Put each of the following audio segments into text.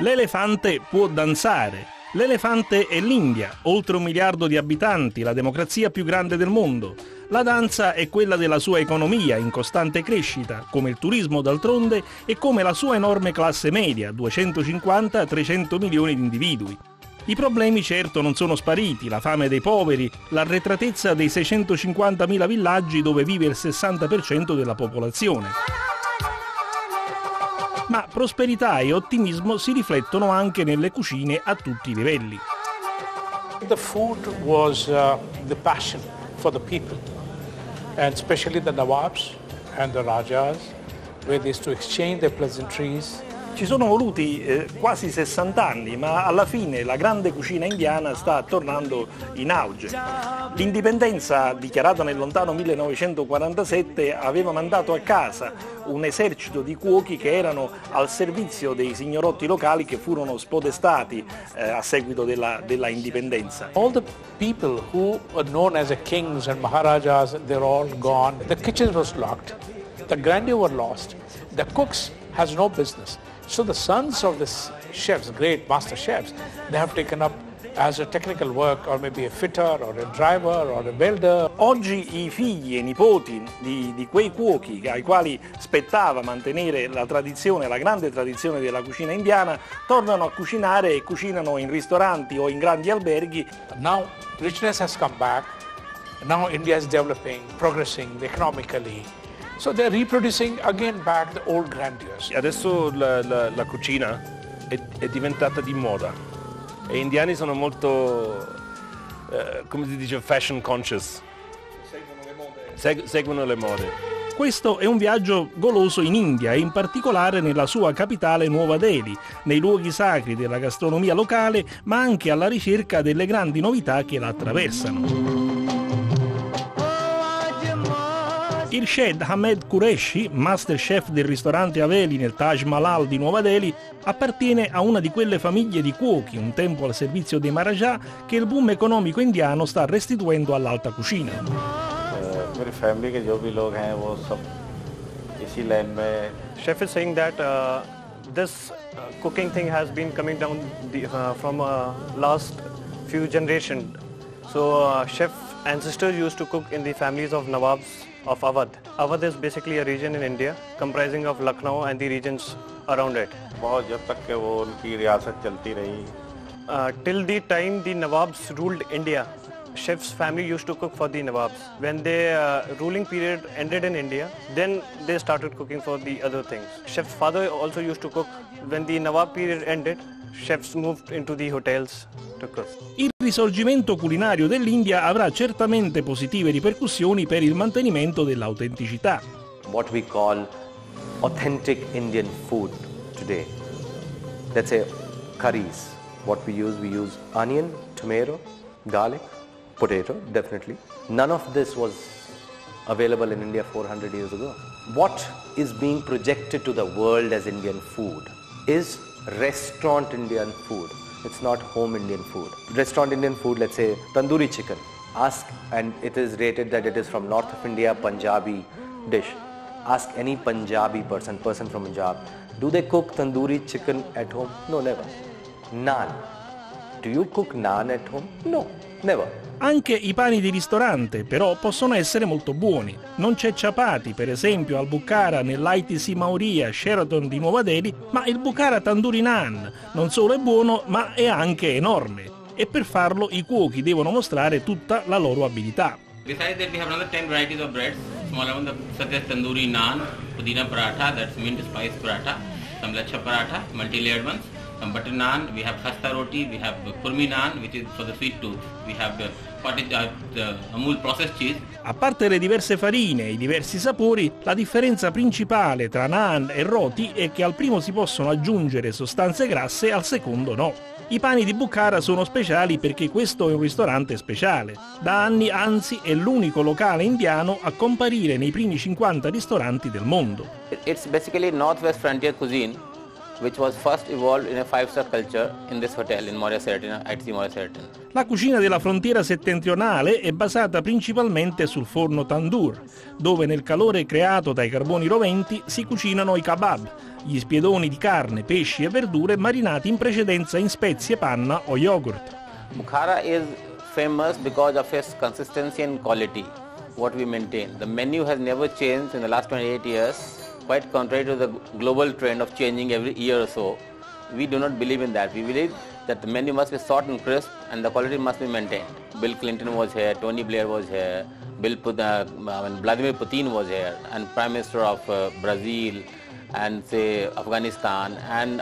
L'elefante può danzare. L'elefante è l'India, oltre 1 miliardo di abitanti, la democrazia più grande del mondo. La danza è quella della sua economia, in costante crescita, come il turismo d'altronde e come la sua enorme classe media, 250-300 milioni di individui. I problemi certo non sono spariti, la fame dei poveri, l'arretratezza dei 650.000 villaggi dove vive il 60% della popolazione. Ma prosperità e ottimismo si riflettono anche nelle cucine a tutti i livelli. The food was the passion for the people, and especially the Nawabs and the Rajas, where they used to exchange their pleasantries. Ci sono voluti quasi 60 anni, ma alla fine la grande cucina indiana sta tornando in auge. L'indipendenza, dichiarata nel lontano 1947, aveva mandato a casa un esercito di cuochi che erano al servizio dei signorotti locali che furono spodestati a seguito della indipendenza. All the people who were known as the kings and maharajas, they're all gone. The kitchen was locked. The grandeur were lost. The cooks has no business. So the sons of the chefs, great master chefs, they have taken up as a technical work, or maybe a fitter, or a driver, or a welder. Oggi i figli e i nipoti di quei cuochi ai quali spettava mantenere la tradizione, la grande tradizione della cucina indiana, tornano a cucinare e cucinano in ristoranti o in grandi alberghi. Now richness has come back. Now India is developing, progressing economically. So they're reproducing again back the old grandeurs. Adesso la cucina è diventata di moda e gli indiani sono molto, come si dice, fashion conscious. Seguono le mode. Questo è un viaggio goloso in India e in particolare nella sua capitale Nuova Delhi, nei luoghi sacri della gastronomia locale, ma anche alla ricerca delle grandi novità che la attraversano. Il chef Ahmed Qureshi, master chef del ristorante Haveli nel Taj Mahal di Nuova Delhi, appartiene a una di quelle famiglie di cuochi, un tempo al servizio dei Maharaja, che il boom economico indiano sta restituendo all'alta cucina. मेरी फैमिली के जो भी लोग हैं वो सब इसी लाइन में. Chef is saying that this cooking thing has been coming down from last few generations. So chef ancestors used to cook in the families of Nawabs of Awadh. Awadh is basically a region in India comprising of Lucknow and the regions around it. बहुत जब तक के वो उनकी रियासत चलती रही. Till the time the Nawabs ruled India, chef's family used to cook for the Nawabs. When their ruling period ended in India, then they started cooking for the other things. Chef's father also used to cook. When the Nawab period ended, chefs moved into the hotels to cook. Il risorgimento culinario dell'India avrà certamente positive ripercussioni per il mantenimento dell'autenticità. What we call authentic Indian food today. Let's say curries. What we use onion, tomato, garlic, potato, definitely. None of this was available in India 400 years ago. What is being projected to the world as Indian food is restaurant Indian food. It's not home Indian food. Restaurant Indian food, let's say tandoori chicken. Ask, and it is rated that it is from north of India, Punjabi dish. Ask any Punjabi person from Punjab, do they cook tandoori chicken at home? No, never. Naan. Do you cook naan at home? No, never. Anche i pani di ristorante, però, possono essere molto buoni. Non c'è chapati, per esempio, al Bukhara nell'ITC Mauria Sheraton di Nuova Delhi, ma il Bukhara Tandoori Naan non solo è buono, ma è anche enorme. E per farlo i cuochi devono mostrare tutta la loro abilità. Besides that, we have another 10 varieties of breads. Smaller ones such as tandoori naan, pudina paratha, that's mint spice paratha, some lachha paratha, multi-layered ones. Some butter naan, we have khasta roti, we have kurmi naan, which is for the sweet tooth. We have the Amul processed cheese. A parte le diverse farine e i diversi sapori, la differenza principale tra naan e roti è che al primo si possono aggiungere sostanze grasse, al secondo no. I pani di Bukhara sono speciali perché questo è un ristorante speciale. Da anni, anzi, è l'unico locale indiano a comparire nei primi 50 ristoranti del mondo. It's basically Northwest frontier cuisine, which was first evolved in a 5-star culture in this hotel in Moria Sheraton, ITC Moria Sheraton. La cucina della frontiera settentrionale è basata principalmente sul forno tandoor, dove nel calore creato dai carboni roventi si cucinano i kebab, gli spiedoni di carne, pesci e verdure marinati in precedenza in spezie, panna o yogurt. Bukhara is famous because of its consistency and quality, what we maintain. The menu has never changed in the last 28 years, quite contrary to the global trend of changing every year or so. We do not believe in that. We believe that the menu must be short and crisp and the quality must be maintained. Bill Clinton was here, Tony Blair was here, Vladimir Putin was here, and Prime Minister of Brazil, and say Afghanistan and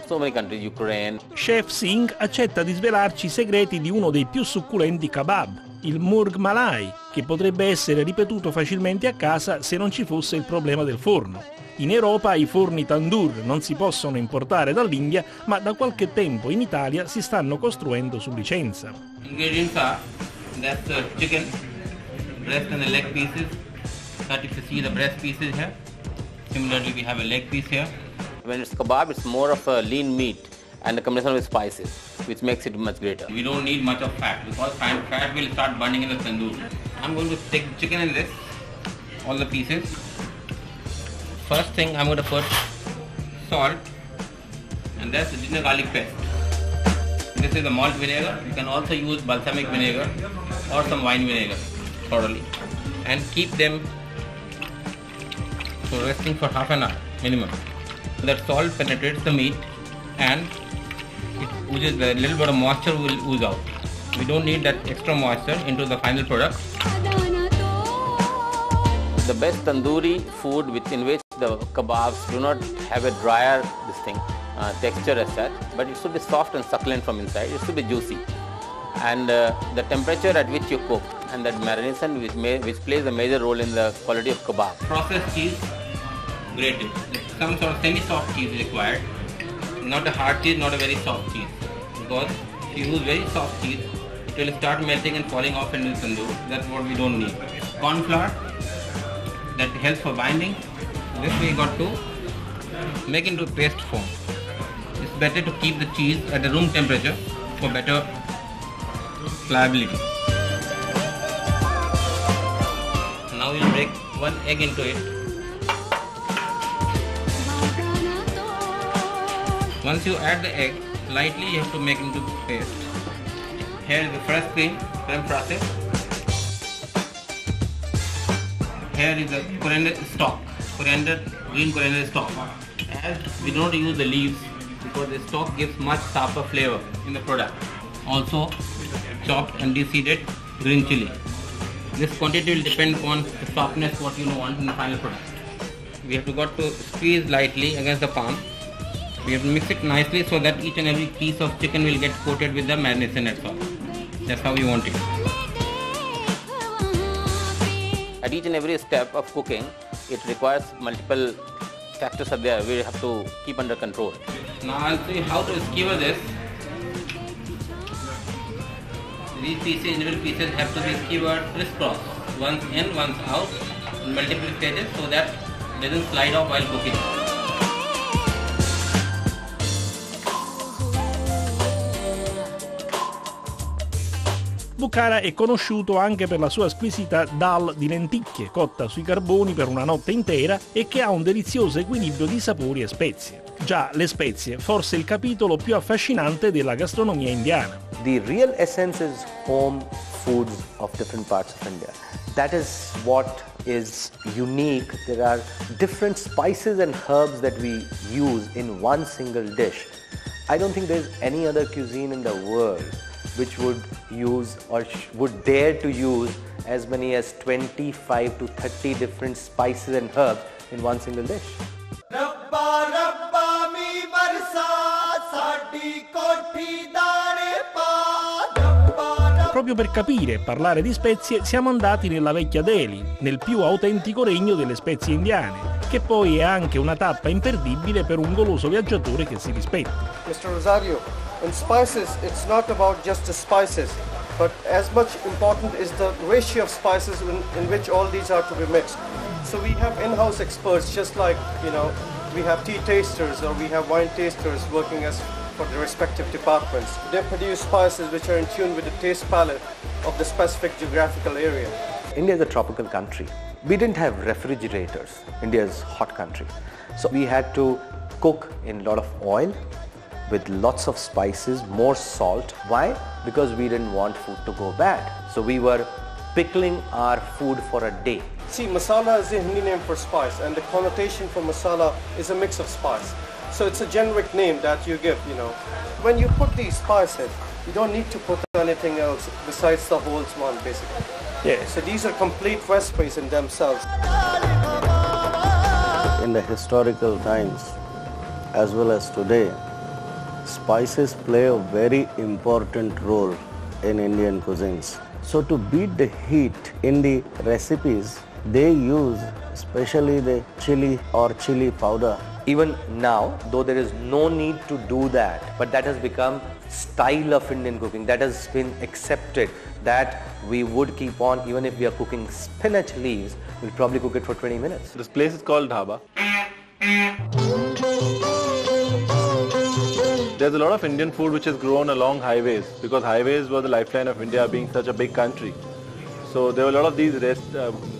so many countries, Ukraine. Chef Singh accetta di svelarci i segreti di uno dei più succulenti kebab, il Murg Malai, che potrebbe essere ripetuto facilmente a casa se non ci fosse il problema del forno. In Europa i forni tandoor non si possono importare dall'India, ma da qualche tempo in Italia si stanno costruendo su licenza. Ingredients are that's the chicken, breast and the leg pieces. That if you see the breast pieces here. Similarly, we have a leg piece here. When it's kebab, it's more of a lean meat and a combination with spices, which makes it much greater. We don't need much of fat because fat will start burning in the tandoor. I'm going to take the chicken in this, all the pieces. First thing, I'm going to put salt, and that's the ginger garlic paste. This is the malt vinegar. You can also use balsamic vinegar or some wine vinegar thoroughly, and keep them resting for half an hour minimum. That salt penetrates the meat and it oozes, a little bit of moisture will ooze out. We don't need that extra moisture into the final product. The best tandoori food in which the kebabs do not have a drier texture as such, but it should be soft and succulent from inside. It should be juicy. And the temperature at which you cook and that marination which plays a major role in the quality of kebab. Processed cheese, grated. Some sort of semi-soft cheese required. Not a hard cheese, not a very soft cheese. Because if you use very soft cheese, it will start melting and falling off into the tandoor. That's what we don't need. Corn flour, that helps for binding. This we got to make into paste form. It's better to keep the cheese at the room temperature for better pliability. Now we'll break one egg into it. Once you add the egg, lightly you have to make into paste. Here is the fresh cream process. Here is the coriander stalk, green coriander stalk. As we don't use the leaves because the stalk gives much sharper flavor in the product. Also chopped and de-seeded green chili. This quantity will depend upon the softness what you want in the final product. We have got to squeeze lightly against the palm. We have to mix it nicely so that each and every piece of chicken will get coated with the marination as well. That's how we want it. At each and every step of cooking, it requires multiple factors are there we have to keep under control. Now I'll show you how to skewer this. These individual pieces have to be skewered crisscross, once in, once out, in multiple stages so that it doesn't slide off while cooking. Bukhara è conosciuto anche per la sua squisita dal di lenticchie, cotta sui carboni per una notte intera e che ha un delizioso equilibrio di sapori e spezie. Già, le spezie, forse il capitolo più affascinante della gastronomia indiana. The real essence is home foods of different parts of India. That is what is unique. There are different spices and herbs that we use in one single dish. I don't think there's any other cuisine in the world which would use or would dare to use as many as 25 to 30 different spices and herbs in one single dish. Proprio per capire e parlare di spezie siamo andati nella vecchia Delhi, nel più autentico regno delle spezie indiane, che poi è anche una tappa imperdibile per un goloso viaggiatore che si rispetta. Mr. Rosario, in spices, it's not about just the spices, but as much important is the ratio of spices in which all these are to be mixed. So we have in-house experts, just like, we have tea tasters or we have wine tasters working as for the respective departments. They produce spices which are in tune with the taste palette of the specific geographical area. India is a tropical country. We didn't have refrigerators. India is a hot country. So we had to cook in a lot of oil with lots of spices, more salt. Why? Because we didn't want food to go bad. So we were pickling our food for a day. See, masala is a Hindi name for spice, and the connotation for masala is a mix of spice. So it's a generic name that you give, you know. When you put these spices, you don't need to put anything else besides the whole one, basically. Yeah. So these are complete recipes in themselves. In the historical times, as well as today, spices play a very important role in Indian cuisines. So to beat the heat in the recipes, they use especially the chili or chili powder. Even now, though there is no need to do that, but that has become style of Indian cooking. That has been accepted, that we would keep on, even if we are cooking spinach leaves, we'll probably cook it for 20 minutes. This place is called Dhaba. There's a lot of Indian food which has grown along highways, because highways were the lifeline of India being such a big country. So there were a lot of these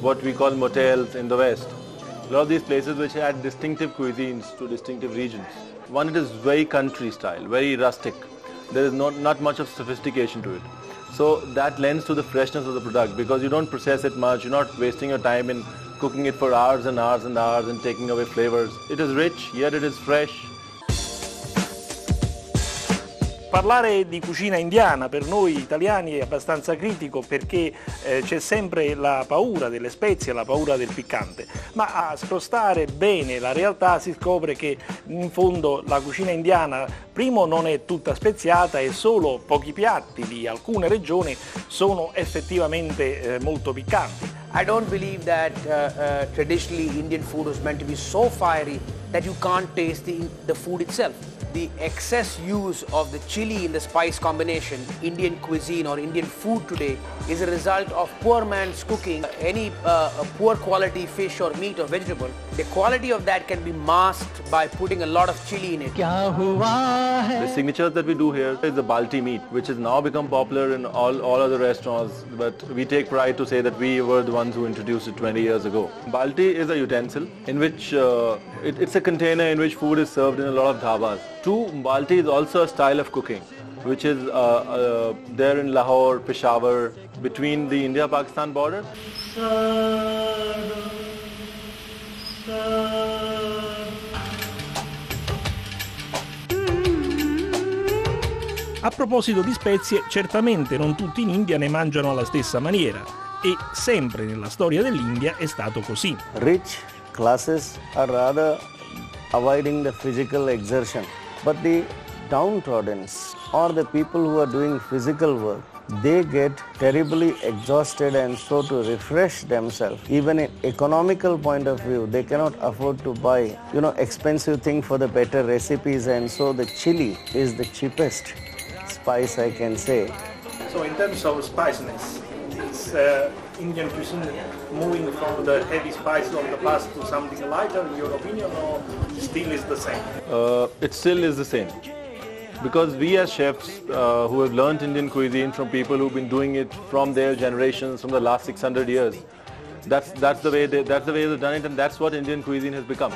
what we call motels in the West. A lot of these places which had distinctive cuisines to distinctive regions. One, it is very country style, very rustic. There is not much of sophistication to it. So that lends to the freshness of the product, because you don't process it much, you're not wasting your time in cooking it for hours and hours and hours and taking away flavors. It is rich, yet it is fresh. Parlare di cucina indiana per noi italiani è abbastanza critico, perché c'è sempre la paura delle spezie, la paura del piccante, ma a scrostare bene la realtà si scopre che in fondo la cucina indiana, primo, non è tutta speziata e solo pochi piatti di alcune regioni sono effettivamente molto piccanti. I don't believe that traditionally Indian food was meant to be so fiery that you can't taste the food itself. The excess use of the chili in the spice combination, Indian cuisine or Indian food today, is a result of poor man's cooking. Any poor quality fish or meat or vegetable, the quality of that can be masked by putting a lot of chili in it. The signature that we do here is the balti meat, which has now become popular in all other restaurants, but we take pride to say that we were the ones who introduced it 20 years ago. Balti is a utensil in which it's a container in which food is served in a lot of dhabas. Two, balti is also a style of cooking which is there in Lahore, Peshawar, between the India-Pakistan border. A proposito di spezie, certamente non tutti in India ne mangiano alla stessa maniera, e sempre nella storia dell'India è stato così. Rich classes are rather avoiding the physical exertion, but the downtrodden or the people who are doing physical work, they get terribly exhausted, and so to refresh themselves, even in economical point of view, they cannot afford to buy, expensive thing for the better recipes, and so the chili is the cheapest spice, I can say. So in terms of spiciness, is Indian cuisine moving from the heavy spices of the past to something lighter, in your opinion, or still is the same? It still is the same. Because we as chefs who have learned Indian cuisine from people who've been doing it from their generations, from the last 600 years, that's the way they've done it, and that's what Indian cuisine has become.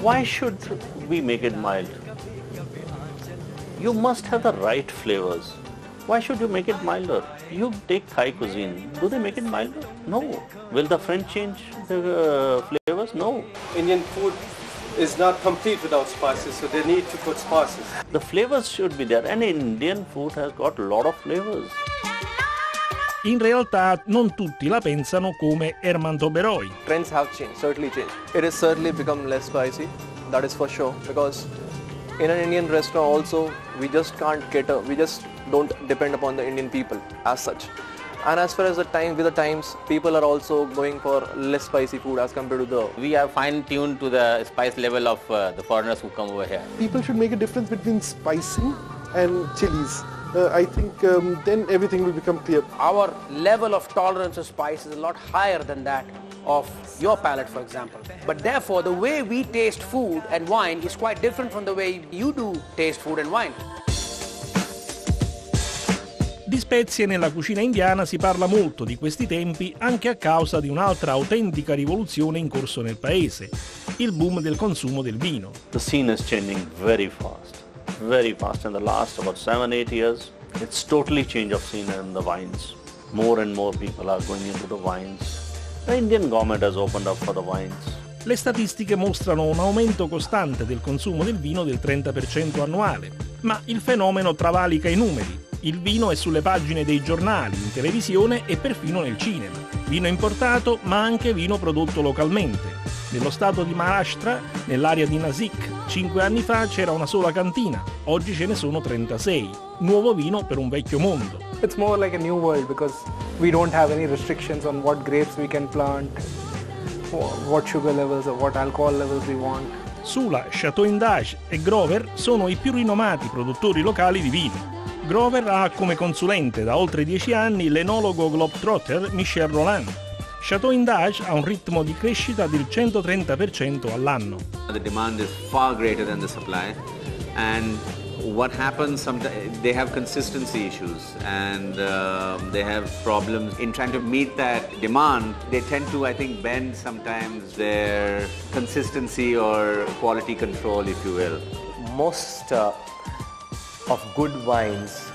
Why should we make it mild? You must have the right flavors. Why should you make it milder? You take Thai cuisine. Do they make it milder? No. Will the French change the flavors? No. Indian food is not complete without spices, so they need to put spices. The flavors should be there, and Indian food has got a lot of flavors. In realtà non tutti la pensano come Herman Toberoi. Trends have changed, certainly changed. It has certainly become less spicy, that is for sure, because in an Indian restaurant also, we just can't cater, we just don't depend upon the Indian people as such. And as far as with the times, people are also going for less spicy food as compared to the... We are fine-tuned to the spice level of the foreigners who come over here. People should make a difference between spicing and chilies. I think then everything will become clear. Our level of tolerance of spice is a lot higher than that of your palate, for example. But therefore, the way we taste food and wine is quite different from the way you do taste food and wine. Di spezie nella cucina indiana si parla molto di questi tempi, anche a causa di un'altra autentica rivoluzione in corso nel paese, il boom del consumo del vino. The scene is changing very fast in the last about 7-8 years. It's totally change of scene in the wines. More and more people are going into the wines. The Indian government has opened up for the wines. Le statistiche mostrano un aumento costante del consumo del vino del 30% annuale, ma il fenomeno travalica i numeri. Il vino è sulle pagine dei giornali, in televisione e perfino nel cinema. Vino importato, ma anche vino prodotto localmente. Nello stato di Maharashtra, nell'area di Nasik, 5 anni fa c'era una sola cantina, oggi ce ne sono 36. Nuovo vino per un vecchio mondo. It's more like a new world because we don't have any restrictions on what grapes we can plant, what sugar levels or what alcohol levels we want. Sula, Chateau Indage e Grover sono i più rinomati produttori locali di vino. Grover ha come consulente da oltre 10 anni l'enologo globetrotter Michel Rolland. Chateau Indage ha un ritmo di crescita del 130% all'anno. The demand is far greater than the supply, and what happens sometimes they have consistency issues and they have problems in trying to meet that demand. They tend to, I think, bend sometimes their consistency or quality control, if you will. Most of good wines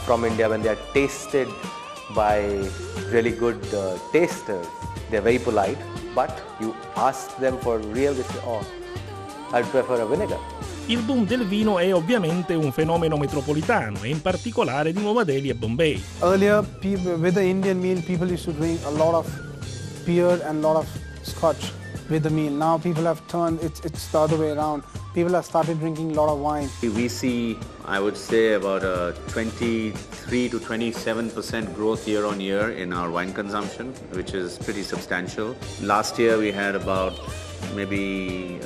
from India, when they are tasted by really good tasters, they are very polite, but you ask them for real, they say, oh, I'd prefer a vinegar. Il boom del vino è ovviamente un fenomeno metropolitano e in particolare di Nuova Delhi e Bombay. Earlier, with the Indian meal, people used to drink a lot of beer and a lot of scotch with the meal. Now people have turned, it's the other way around. People have started drinking a lot of wine. We see, I would say, about a 23 to 27% growth year on year in our wine consumption, which is pretty substantial. Last year we had about maybe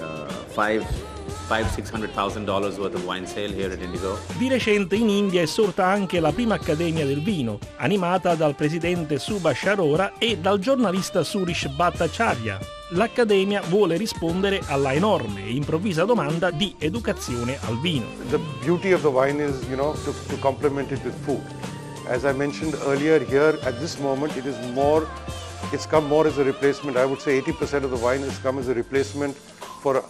$500,000-600,000 worth of wine sale here at Indigo. Di recente in India è sorta anche la prima accademia del vino, animata dal presidente Subhash Arora e dal giornalista Suresh Bhattacharya. L'accademia vuole rispondere alla enorme e improvvisa domanda di educazione al vino. The beauty of the wine is, to complement it with food. As I mentioned earlier, here at this moment it's come more as a replacement. I would say 80% of the wine has come as a replacement for a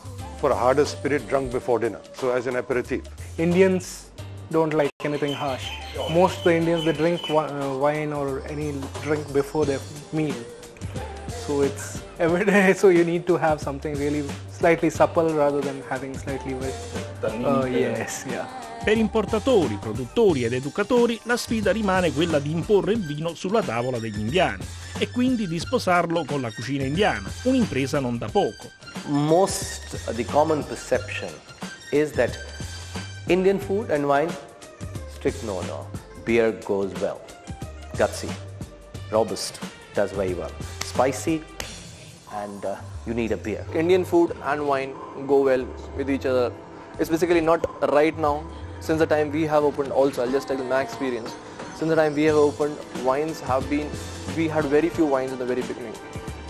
harder spirit drunk before dinner, so as an aperitif. Indians don't like anything harsh. Most of the Indians, they drink wine or any drink before their meal. So it's every day, so you need to have something really slightly supple rather than having slightly yes, yeah. Per importatori, produttori ed educatori la sfida rimane quella di imporre il vino sulla tavola degli indiani e quindi di sposarlo con la cucina indiana, un'impresa non da poco. The common perception is that Indian food and wine, strict no. Beer goes well, gutsy, robust, does very well. Spicy, and you need a beer. Indian food and wine go well with each other. It's basically not right now. Since the time we have opened also, I'll just tell you my experience. Since the time we have opened, we had very few wines in the very beginning.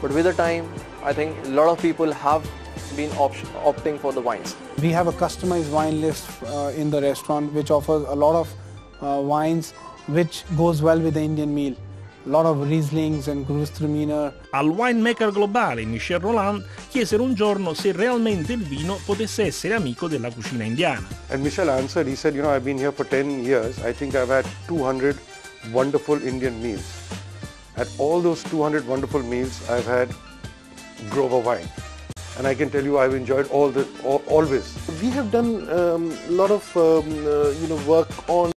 But with the time, I think a lot of people have been opting for the wines. We have a customized wine list in the restaurant which offers a lot of wines which goes well with the Indian meal. A lot of Rieslings and Gewürztraminer. Al winemaker globale Michel Rolland chiesero un giorno se realmente il vino potesse essere amico della cucina indiana. And Michel answered, he said, I've been here for 10 years. I think I've had 200 wonderful Indian meals. At all those 200 wonderful meals, I've had Grover wine. And I can tell you I've enjoyed always. We have done a lot of work on